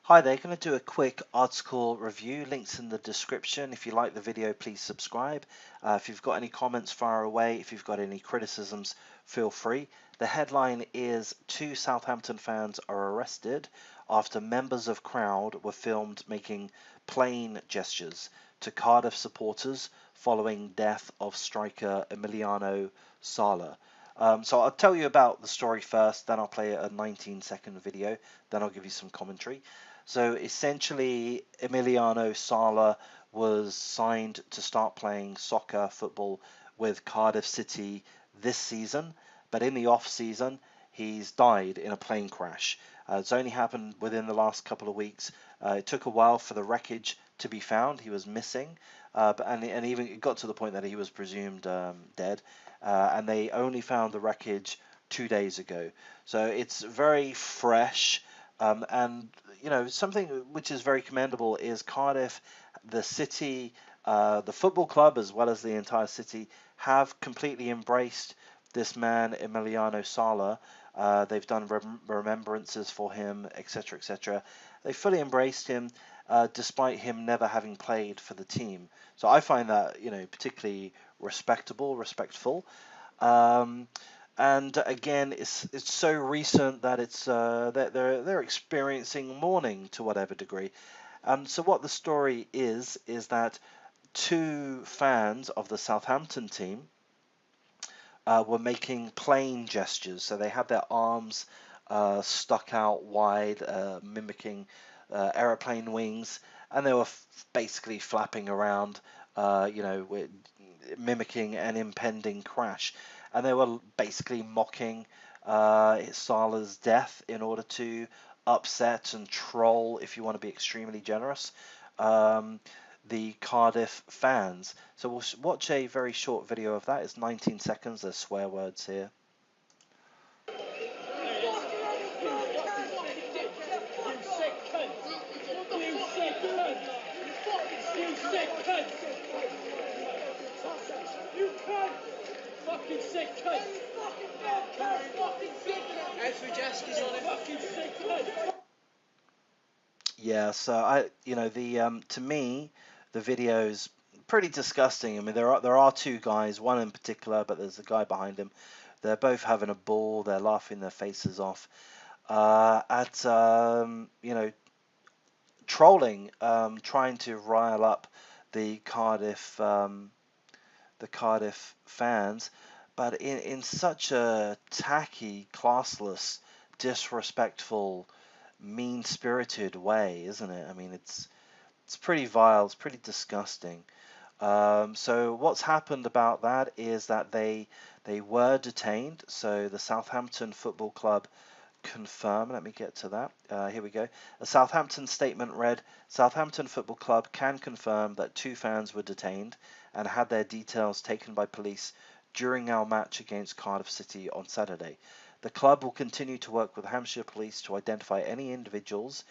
Hi there, going to do a quick article review. Links in the description. If you like the video, please subscribe. If you've got any comments, fire away. If you've got any criticisms, feel free. The headline is two Southampton fans are arrested after members of crowd were filmed making plain gestures to Cardiff supporters following death of striker Emiliano Sala. So I'll tell you about the story first, then I'll play a 19-second video, then I'll give you some commentary. So essentially, Emiliano Sala was signed to start playing soccer football with Cardiff City this season, but in the off season, he's died in a plane crash. It's only happened within the last couple of weeks. It took a while for the wreckage to be found. He was missing, and even it got to the point that he was presumed dead, and they only found the wreckage 2 days ago. So it's very fresh. And something which is very commendable is Cardiff, the city, the football club, as well as the entire city, have completely embraced this man, Emiliano Sala. They've done remembrances for him, etc., etc. They fully embraced him, despite him never having played for the team. So I find that particularly respectful. Um, and again, it's so recent that it's that they're experiencing mourning to whatever degree. So what the story is that two fans of the Southampton team were making plain gestures. So they had their arms stuck out wide, mimicking aeroplane wings, and they were basically flapping around, with, mimicking an impending crash. And they were basically mocking Salah's death in order to upset and troll, if you want to be extremely generous, um, the Cardiff fans. So we'll watch a very short video of that. It's 19 seconds. There's swear words here. Fucking sick cunt! Fucking sick cunt! Yeah, so to me, the video's pretty disgusting. I mean, there are two guys, one in particular, but there's a guy behind him. They're both having a ball. They're laughing their faces off at trolling, trying to rile up the Cardiff fans, but in such a tacky, classless, disrespectful, mean-spirited way, isn't it? I mean, it's pretty vile. It's pretty disgusting. So what's happened about that is that they were detained. So the Southampton Football Club confirm. Let me get to that. Here we go. A Southampton statement read, Southampton Football Club can confirm that two fans were detained and had their details taken by police during our match against Cardiff City on Saturday. The club will continue to work with Hampshire Police to identify any individuals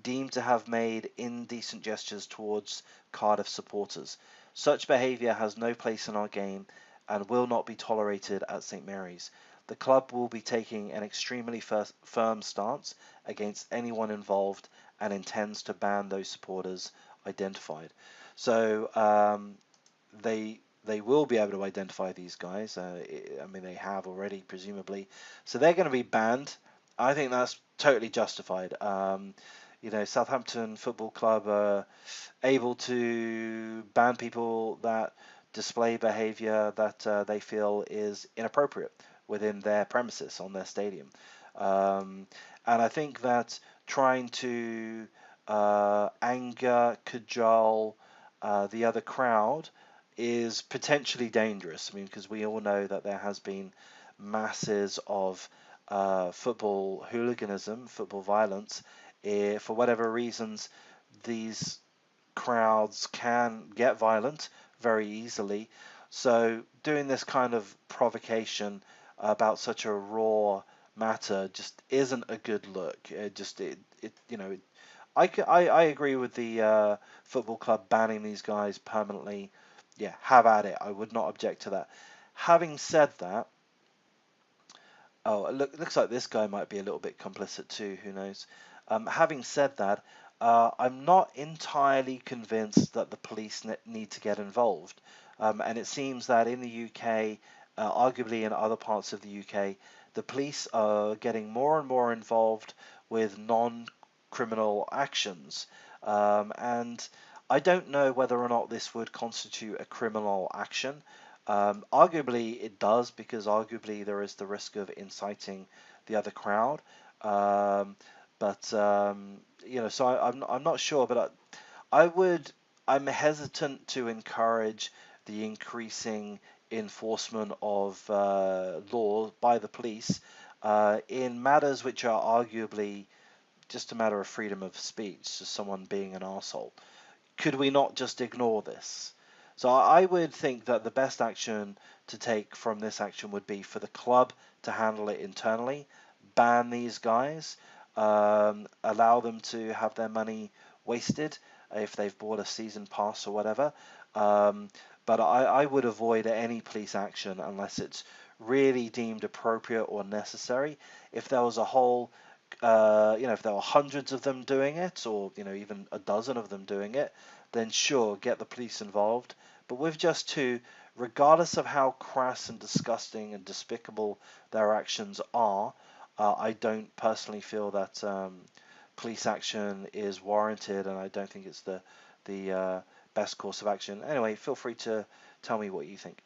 deemed to have made indecent gestures towards Cardiff supporters. Such behaviour has no place in our game and will not be tolerated at St Mary's. The club will be taking an extremely firm stance against anyone involved and intends to ban those supporters identified. So they will be able to identify these guys. I mean, they have already, presumably. So they're going to be banned. I think that's totally justified. Southampton Football Club are able to ban people that display behaviour that they feel is inappropriate within their premises on their stadium. And I think that trying to anger, cajole the other crowd is potentially dangerous. I mean, because we all know that there has been masses of football hooliganism, football violence. For whatever reasons, these crowds can get violent very easily. So doing this kind of provocation about such a raw matter just isn't a good look. I agree with the football club banning these guys permanently. Yeah, have at it. I would not object to that. Having said that, oh, it looks like this guy might be a little bit complicit too. Who knows? Having said that, I'm not entirely convinced that the police need to get involved. And it seems that in the UK, arguably in other parts of the UK, the police are getting more and more involved with non-criminal actions. And I don't know whether or not this would constitute a criminal action. Arguably, it does, because arguably there is the risk of inciting the other crowd. Um, but so I'm not sure, but I'm hesitant to encourage the increasing enforcement of law by the police in matters which are arguably just a matter of freedom of speech, just someone being an arsehole. Could we not just ignore this? So I would think that the best action to take from this action would be for the club to handle it internally, ban these guys, allow them to have their money wasted if they've bought a season pass or whatever. But I would avoid any police action unless it's really deemed appropriate or necessary. If there was a whole if there were hundreds of them doing it, or even a dozen of them doing it, then sure, get the police involved. But with just two, regardless of how crass and disgusting and despicable their actions are, I don't personally feel that police action is warranted, and I don't think it's the best course of action. Anyway, feel free to tell me what you think.